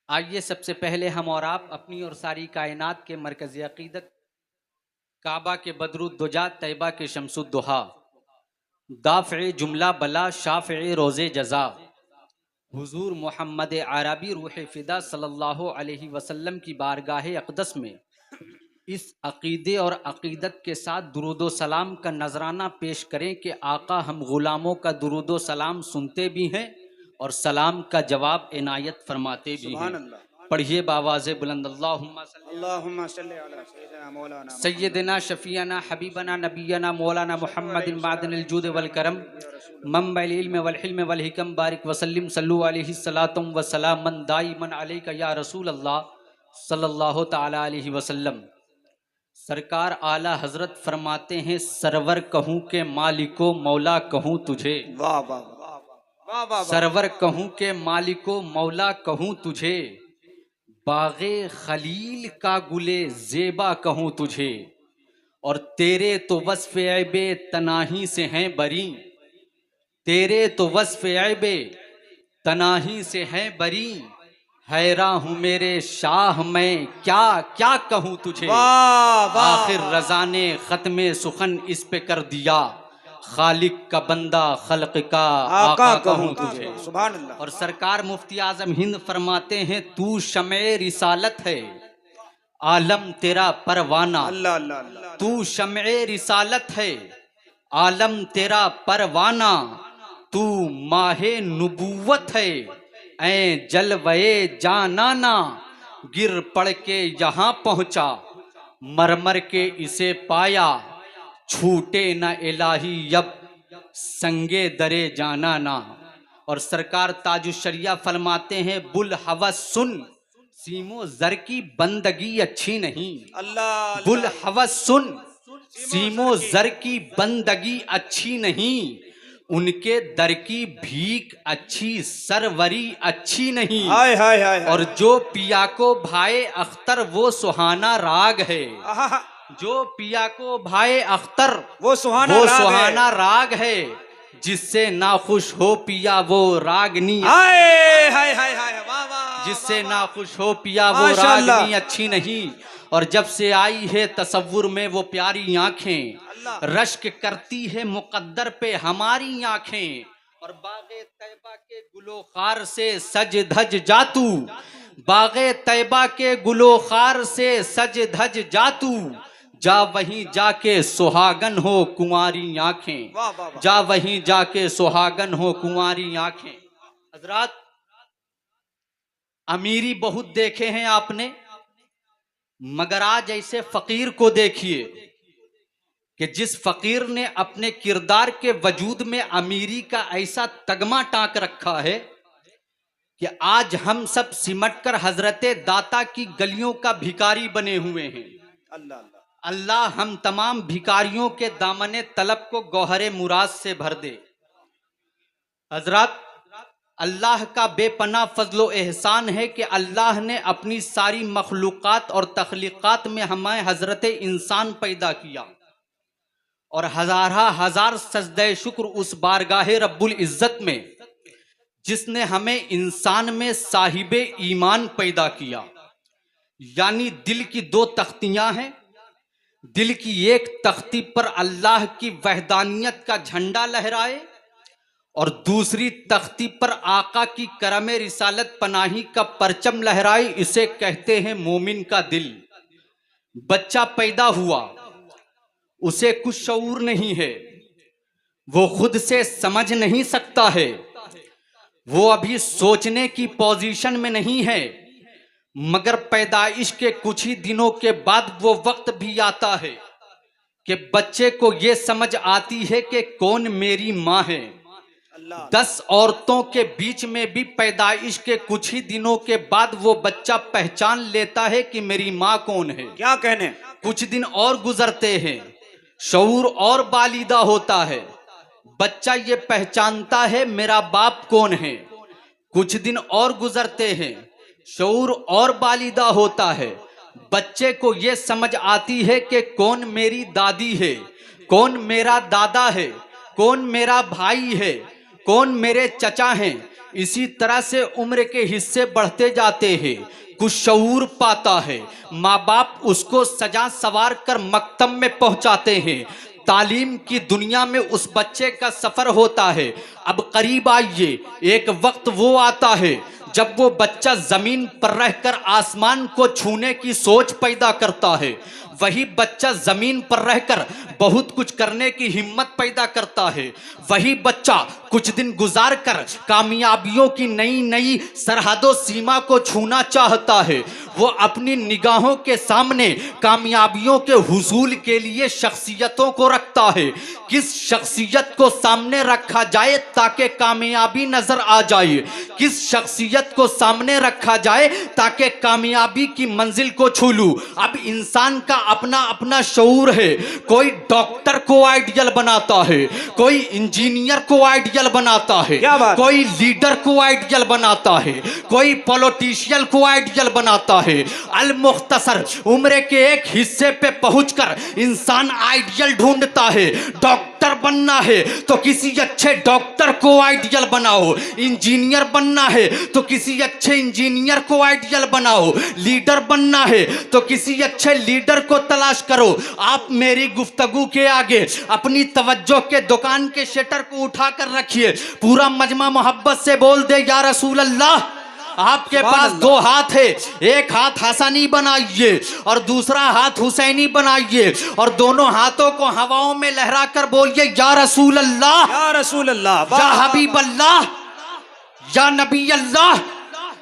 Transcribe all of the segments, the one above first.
आइए सबसे पहले हम और आप अपनी और सारी कायनात के मरकज़ी अक़ीदत काबा के बदरुद्दुजा तैयबा के शम्सुद्दुहा दाफ़े जुमला बला शाफ़े रोज़े जज़ा हुज़ूर मोहम्मद अरबी रूह फ़िदा सल्लल्लाहु अलैहि वसल्लम की बारगाह अक़दस में इस अक़ीदे और अक़ीदत के साथ दुरूदो सलाम का नजराना पेश करें कि आका हम ग़ुलामों का दुरूदो सलाम सुनते भी हैं और सलाम का जवाब इनायत फरमाते भी हैं। पढ़िए बावाज़े बुलंद अल्लाहुम्मा सय्यदना शफ़ीअना हबीबना नबीना मौलाना मुहम्मदिन मादनिल जूद वल करम मंबइल इल्म वल हिल्म वल हिकम बारिक वसल्लिम सल्लु अलैहि सलातुम व सलामन दाइमन अलैका या रसूल अल्लाह सल्लल्लाहु तआला अलैहि वसल्लम। सरकार आला हजरत फरमाते हैं, सरवर कहूँ के मालिको मौला कहूँ तुझे। वाह वाह वाह वाह। सरवर कहूँ के मालिको मौला कहूँ तुझे, बागे खलील का गुले जेबा कहूँ तुझे। और तेरे तो वस्फ़ ऐबे तनाही से हैं बरी, तेरे तो वस्फ़ ऐबे तनाही से हैं बरी। हैरान हूँ मेरे शाह मैं क्या क्या कहूँ तुझे। वाह वाह। आखिर रज़ा ने ख़त्मे सुखन इस पे कर दिया, खालिक का बंदा खल्क का आका कहूँ तुझे। सुभान अल्लाह। और सरकार मुफ्ती आज़म हिंद फरमाते हैं, तू शमे रिसालत है आलम तेरा परवाना। अल्लाह अल्लाह अल्लाह। तू शमे रिसालत है आलम तेरा परवाना, तू माहे नुबुव्वत है ऐ जलवे जानाना। गिर पड़ के यहाँ पहुँचा मरमर के इसे पाया, छूटे न इलाही यब संगे दरे जाना ना। और सरकार ताजुशरिया फरमाते हैं, बुल हवस सुन सीमो जर की बंदगी अच्छी नहीं। अल्लाह बुल हवस सुन सीमो जर की बंदगी अच्छी नहीं, उनके दर की भीख अच्छी सरवरी अच्छी नहीं। हाय हाय हाय। और जो पिया को भाए अख्तर वो सुहाना राग है, जो पिया को भाए अख्तर वो सुहाना राग है। जिससे नाखुश हो पिया वो रागनी, हाय हाय हाय हाय। वाह वाह। जिससे नाखुश हो पिया वो रागनी अच्छी नहीं। और जब से आई है तसव्वुर में वो प्यारी आंखें, रश्क करती है मुकद्दर पे हमारी आंखें। और बागे तैबा के गुलोखार से सज धज जातू, बागे तैबा के गुलोखार से सज धज जातू। जा वहीं जाके सुहागन हो कुंवारी आंखें, जा वहीं जाके सुहागन हो कुंवारी आंखें। हजरात, अमीरी बहुत देखे हैं आपने, मगर आज ऐसे फकीर को देखिए कि जिस फकीर ने अपने किरदार के वजूद में अमीरी का ऐसा तगमा टांक रखा है कि आज हम सब सिमट कर हजरते दाता की गलियों का भिखारी बने हुए हैं। अल्लाह अल्लाह हम तमाम भिखारियों के दामने तलब को गौहरे मुराद से भर दे। हजरात, अल्लाह का बेपना फजलो एहसान है कि अल्लाह ने अपनी सारी मखलूक़ात और तख्लीक़ात में हमें हजरत इंसान पैदा किया। और हजार सजदे शुक्र उस बारगाह रब्बुल इज़्ज़त में जिसने हमें इंसान में साहिबे ईमान पैदा किया। यानी दिल की दो तख्तियां हैं, दिल की एक तख्ती पर अल्लाह की वहदानियत का झंडा लहराए और दूसरी तख्ती पर आका की करम रिसालत पनाही का परचम लहराए। इसे कहते हैं मोमिन का दिल। बच्चा पैदा हुआ, उसे कुछ शऊर नहीं है, वो खुद से समझ नहीं सकता है, वो अभी सोचने की पोजीशन में नहीं है। मगर पैदाइश के कुछ ही दिनों के बाद वो वक्त भी आता है कि बच्चे को ये समझ आती है कि कौन मेरी माँ है। 10 औरतों के बीच में भी पैदाइश के कुछ ही दिनों के बाद वो बच्चा पहचान लेता है कि मेरी माँ कौन है। क्या कहने। कुछ दिन और गुजरते हैं, शऊर और बालिदा होता है, बच्चा ये पहचानता है मेरा बाप कौन है। कुछ दिन और गुजरते हैं, शऊर और बालिदा होता है, बच्चे को ये समझ आती है कि कौन मेरी दादी है, कौन मेरा दादा है, कौन मेरा भाई है, कौन मेरे चचा हैं। इसी तरह से उम्र के हिस्से बढ़ते जाते हैं, कुछ शऊर पाता है, माँ बाप उसको सजा सवार कर मकतब में पहुंचाते हैं, तालीम की दुनिया में उस बच्चे का सफर होता है। अब करीब आइए, एक वक्त वो आता है जब वो बच्चा जमीन पर रहकर आसमान को छूने की सोच पैदा करता है। वही बच्चा जमीन पर रहकर बहुत कुछ करने की हिम्मत पैदा करता है। वही बच्चा कुछ दिन गुजार कर कामयाबियों की नई नई सरहदों सीमा को छूना चाहता है। वो अपनी निगाहों के सामने कामयाबियों के हुसूल के लिए शख्सियतों को रखता है। किस शख्सियत को सामने रखा जाए ताकि कामयाबी नजर आ जाए, किस शख्सियत को सामने रखा जाए ताकि कामयाबी की मंजिल को छू लूं। अब इंसान का अपना अपना शऊर है। कोई डॉक्टर को आइडियल बनाता है, कोई इंजीनियर को आइडियल बनाता है, कोई लीडर को आइडियल बनाता है, कोई पॉलिटिशियन को आइडियल बनाता है। अल मुख्तसर उम्र के एक हिस्से पे पहुंचकर इंसान आइडियल ढूंढता है। डॉक्टर बनना है तो किसी अच्छे डॉक्टर को आइडियल बनाओ, इंजीनियर बनना है तो किसी अच्छे इंजीनियर को आइडियल बनाओ, लीडर बनना है तो किसी अच्छे लीडर को तलाश करो। आप मेरी गुफ्तगू के आगे अपनी तवज्जो के दुकान के शटर को उठाकर रखिए, पूरा मजमा मोहब्बत से बोल दे या रसूल अल्लाह। आपके पास दो हाथ है, एक हाथ हसनी बनाइए और दूसरा हाथ हुसैनी बनाइए और दोनों हाथों को हवाओं में लहरा कर बोलिए या रसूल अल्लाह, या रसूल अल्लाह, या हबीब अल्लाह, या नबी अल्लाह।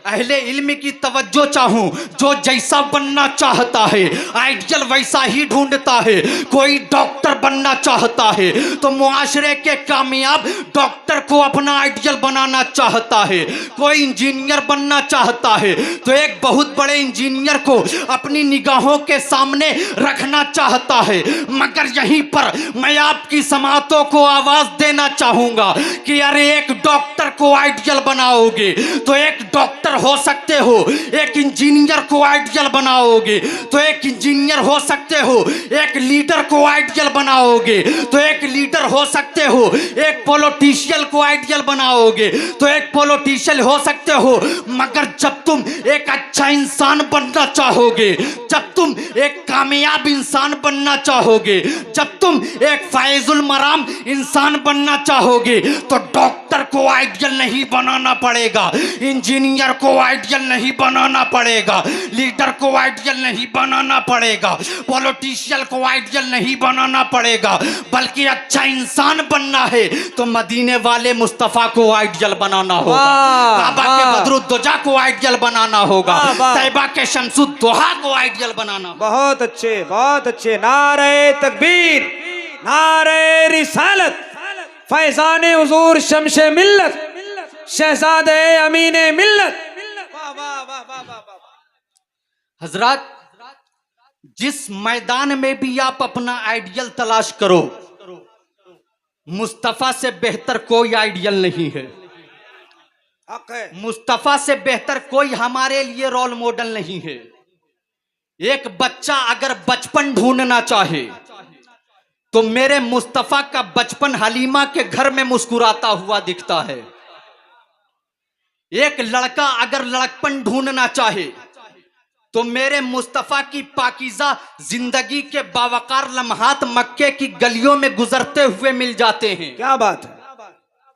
अहले इल्म की तवज्जो चाहूं, जो जैसा बनना चाहता है आइडियल वैसा ही ढूंढता है। कोई डॉक्टर बनना चाहता है तो मुआशरे के कामयाब डॉक्टर को अपना आइडियल बनाना चाहता है। कोई इंजीनियर बनना चाहता है तो एक बहुत बड़े इंजीनियर को अपनी निगाहों के सामने रखना चाहता है। मगर यहीं पर मैं आपकी समातों को आवाज देना चाहूंगा कि अरे एक डॉक्टर को आइडियल बनाओगे तो एक डॉक्टर हो सकते हो, एक इंजीनियर को आइडियल बनाओगे तो एक इंजीनियर हो सकते हो, एक लीडर को आइडियल बनाओगे तो एक लीडर हो सकते हो, एक पॉलिटिशियन को आइडियल बनाओगे तो एक पॉलिटिशियन हो सकते हो। मगर जब तुम एक अच्छा इंसान बनना चाहोगे, जब तुम एक कामयाब इंसान बनना चाहोगे, जब तुम एक फैजुल मराम इंसान बनना चाहोगे तो डॉक्टर को आइडियल नहीं बनाना पड़ेगा, इंजीनियर को आइडियल नहीं बनाना पड़ेगा, लीडर को आइडियल नहीं बनाना पड़ेगा, पॉलिटिशियन को आइडियल नहीं बनाना पड़ेगा, बल्कि अच्छा इंसान बनना है तो मदीने वाले मुस्तफा को आइडियल बनाना होगा, काबा के बदरुद्दोजा को आइडियल बनाना होगा, तैबा के शम्सुद्दोहा को आइडियल बनाना। बहुत अच्छे, बहुत अच्छे। नारे तकबीर, नारे रिसालत, फैजाने हुजूर शमशे मिल्लत, शहजादे अमीने मिल्लत। हजरत, जिस मैदान में भी आप अपना आइडियल तलाश करो, मुस्तफा से बेहतर कोई आइडियल नहीं है। मुस्तफा से बेहतर कोई हमारे लिए रोल मॉडल नहीं है। एक बच्चा अगर बचपन ढूंढना चाहे तो मेरे मुस्तफा का बचपन हलीमा के घर में मुस्कुराता हुआ दिखता है। एक लड़का अगर लड़कपन ढूंढना चाहे तो मेरे मुस्तफा की पाकीज़ा जिंदगी के बावकार लम्हात मक्के की गलियों में गुजरते हुए मिल जाते हैं। क्या बात है।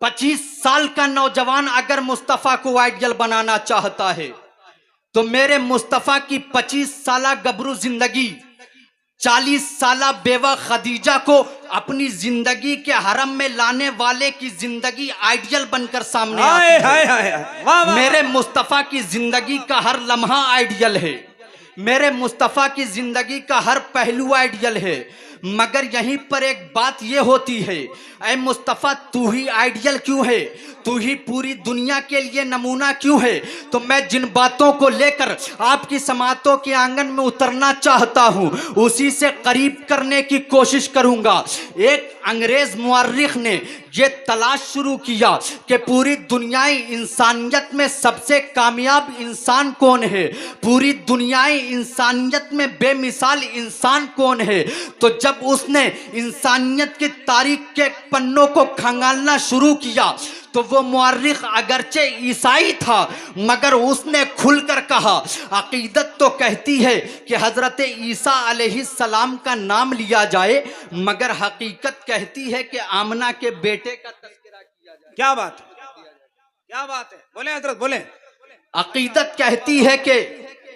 25 साल का नौजवान अगर मुस्तफा को आइडियल बनाना चाहता है तो मेरे मुस्तफा की 25 साला गबरू जिंदगी 40 साला बेवा खदीजा को अपनी जिंदगी के हरम में लाने वाले की जिंदगी आइडियल बनकर सामने आती है। मेरे मुस्तफा की जिंदगी का हर लम्हा आइडियल है, मेरे मुस्तफा की जिंदगी का हर पहलू आइडियल है। मगर यहीं पर एक बात यह होती है, ऐ मुस्तफा तू ही आइडियल क्यों है, तू ही पूरी दुनिया के लिए नमूना क्यों है? तो मैं जिन बातों को लेकर आपकी समातों के आंगन में उतरना चाहता हूं उसी से करीब करने की कोशिश करूंगा। एक अंग्रेज मुअर्रिख ने ये तलाश शुरू किया कि पूरी दुनियाई इंसानियत में सबसे कामयाब इंसान कौन है, पूरी दुनियाई इंसानियत में बेमिसाल इंसान कौन है। तो जब उसने इंसानियत की तारीख के पन्नों को खंगालना शुरू किया तो वो मुअर्रिख अगरचे ईसाई था मगर उसने खुलकर कहा, अकीदत तो कहती है कि हजरत ईसा अलैहिस्सलाम का नाम लिया जाए, मगर हकीकत कहती है कि आमना के बेटे का तज़किरा किया जाए। क्या बात है, क्या बात है, बोले हजरत बोले। अकीदत कहती है कि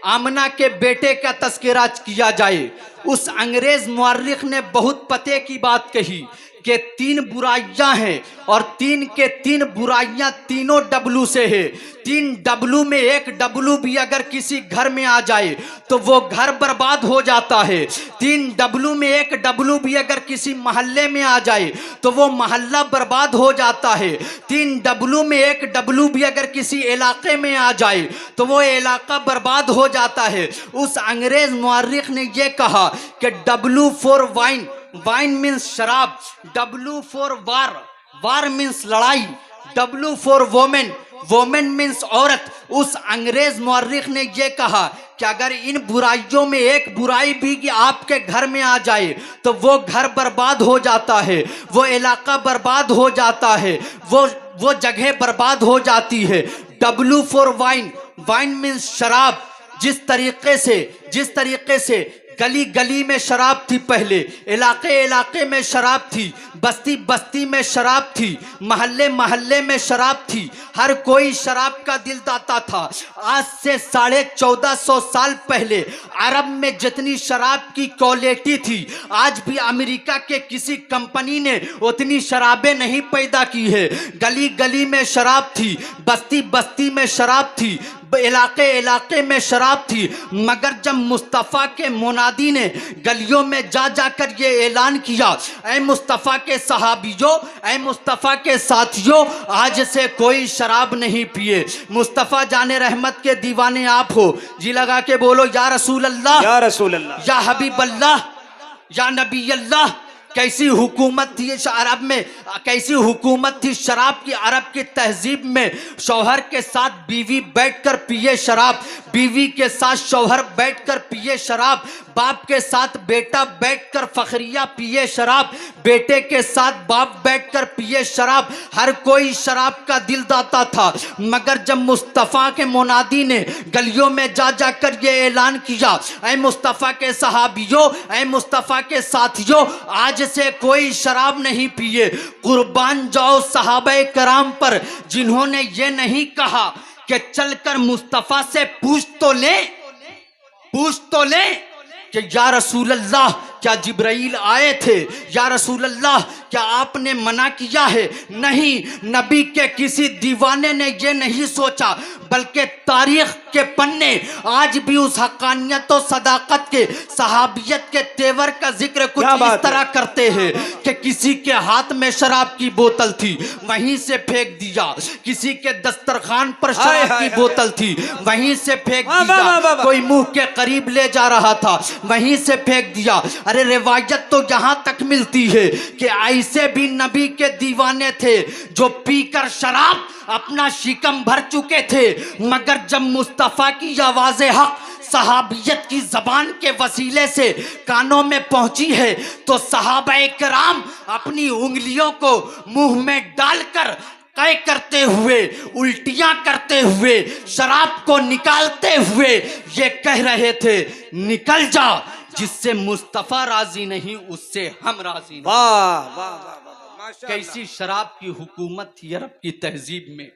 आमना के बेटे का तज़किरा किया जाए। उस अंग्रेज मुअर्रिख ने बहुत पते की बात कही कि 3 बुराइयां हैं और 3 के 3 बुराइयां तीनों डब्लू से है। 3 डब्लू में एक डब्लू भी अगर किसी घर में आ जाए तो वो घर बर्बाद हो जाता है। 3 डब्लू में एक डब्लू भी अगर किसी मोहल्ले में आ जाए तो वो मोहल्ला बर्बाद हो जाता है। 3 डब्लू में एक डब्लू भी अगर किसी इलाके में आ जाए तो वो इलाका बर्बाद हो जाता है। उस अंग्रेज मुअर्रिख ने ये कहा कि W for wine, wine means शराब, W for war, war means लड़ाई, W for women, women means औरत। उस अंग्रेज मुअर्रिख ने यह कहा कि अगर इन बुराइयों में एक बुराई भी कि आपके घर में आ जाए तो वो घर बर्बाद हो जाता है, वो इलाका बर्बाद हो जाता है, वो जगह बर्बाद हो जाती है। W for wine, wine means शराब। जिस तरीके से गली गली में शराब थी, पहले इलाके इलाके में शराब थी, बस्ती बस्ती में शराब थी, महल्ले महल्ले में शराब थी, हर कोई शराब का दिल दाता था। आज से 1450 साल पहले अरब में जितनी शराब की क्वालिटी थी, आज भी अमेरिका के किसी कंपनी ने उतनी शराबें नहीं पैदा की है। गली गली में शराब थी, बस्ती बस्ती में शराब थी, इलाके इलाके में शराब थी। मगर जब मुस्तफ़ा के मुनादी ने गलियों में जा जाकर ये ऐलान किया, ऐ मुस्तफ़ा के सहाबियों, ऐ मुस्तफ़ा के साथियों, आज से कोई शराब नहीं पिए। मुस्तफ़ा जाने रहमत के दीवाने आप हो, जी लगा के बोलो या रसूल अल्लाह, या रसूल अल्लाह, या हबीब अल्लाह, या नबी अल्लाह। कैसी हुकूमत थी अरब में, कैसी हुकूमत थी शराब की। अरब की तहजीब में शौहर के साथ बीवी बैठकर पिए शराब, बीवी के साथ शौहर बैठकर पिए शराब, बाप के साथ बेटा बैठकर फखरिया पिए शराब, बेटे के साथ बाप बैठकर पिए शराब। हर कोई शराब का दिल दाता था। मगर जब मुस्तफ़ा के मुनादी ने गलियों में जा जाकर ये ऐलान किया, ऐ मुस्तफ़ा के सहाबियों, ऐ मुस्तफ़ा के साथियों, आज से कोई शराब नहीं पिए। कुर्बान जाओ सहाबे कराम पर जिन्होंने ये नहीं कहा कि चलकर मुस्तफ़ा से पूछ तो ले कि या रसूल अल्लाह क्या जिब्राइल आए थे, या रसूल अल्लाह क्या आपने मना किया है। नहीं, नबी के किसी दीवाने ने ये नहीं सोचा, बल्कि तारीख के पन्ने आज भी उस हक़ानियत और सदाकत के, सहाबियत के तेवर का जिक्र कुछ इस तरह करते हैं कि किसी के हाथ में शराब की बोतल थी, वहीं से फेंक दिया। किसी के दस्तरखान पर शराब की बोतल थी, वहीं से फेंक दिया। कोई मुंह के करीब ले जा रहा था, वहीं से फेंक दिया। अरे रिवायत तो यहाँ तक मिलती है कि ऐसे भी नबी के दीवाने थे जो पीकर शराब अपना शिकम भर चुके थे। मगर जब मुस्तफ़ा की आवाज़े हक सहाबियत की जबान के वसीले से कानों में पहुंची है तो सहाबाए किराम अपनी उंगलियों को मुंह में डालकर कै करते हुए, उल्टियां करते हुए, शराब को निकालते हुए ये कह रहे थे, निकल जा, जिससे मुस्तफ़ा राजी नहीं उससे हम राजी नहीं। वाह वाह वाह, कैसी शराब की हुकूमत थी अरब की तहजीब में।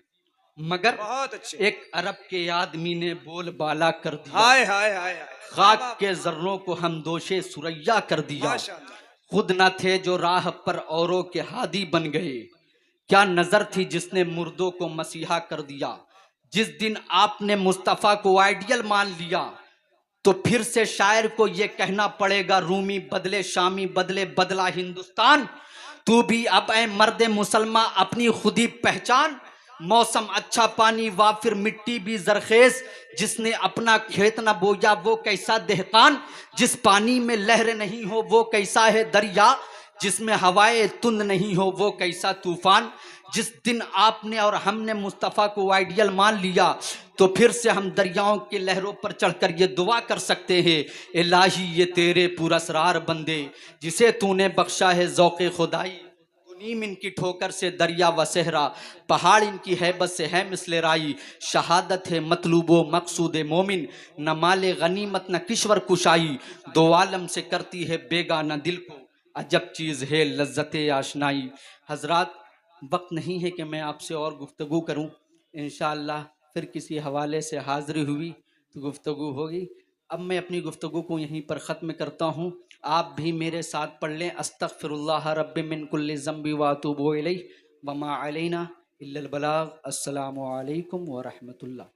मगर बहुत अच्छे एक अरब के आदमी ने बोल बाला कर दिया, हाय हाय हाय, खाक के जर्रों को हम दोषे सुरैया कर दिया। खुद न थे जो राह पर औरों के हादी बन गए, क्या नजर थी जिसने मुर्दों को मसीहा कर दिया। जिस दिन आपने मुस्तफ़ा को आइडियल मान लिया तो फिर से शायर को ये कहना पड़ेगा, रूमी बदले शामी बदले बदला हिंदुस्तान, तू भी अब ऐ मर्द मुसलमान अपनी खुदी पहचान। मौसम अच्छा पानी वाफिर मिट्टी भी जरखेज, जिसने अपना खेत न बोया वो कैसा देहकान। जिस पानी में लहर नहीं हो वो कैसा है दरिया, जिसमें हवाएं तुंद नहीं हो वो कैसा तूफान। जिस दिन आपने और हमने मुस्तफ़ा को आइडियल मान लिया तो फिर से हम दरियाओं के लहरों पर चढ़कर ये दुआ कर सकते हैं, इलाही ये तेरे पुरस्रार बंदे जिसे तूने बख्शा है ज़ौक़े खुदाई, नीम इनकी ठोकर से दरिया व सहरा, पहाड़ इनकी हैबत से है मिसले राई। शहादत है मतलूबो मकसूद मोमिन, न माले गनीमत न किश्वर कुशाई। दो आलम से करती है बेगाना दिल को, अजब चीज़ है लज्जत आशनाई। हजरात, वक्त नहीं है कि मैं आपसे और गुफ्तगू करूं। इंशाअल्लाह फिर किसी हवाले से हाज़िरी हुई तो गुफ्तगू होगी। अब मैं अपनी गुफ्तगू को यहीं पर ख़त्म करता हूँ। आप भी मेरे साथ पढ़ लें, अस्तग़फिरुल्लाह रब्बी मिन कुल्लि ज़ंबि व अतूबु इलैहि व मा अलैना इल्लल बलाग। अस्सलामु अलैकुम व रहमतुल्लाह।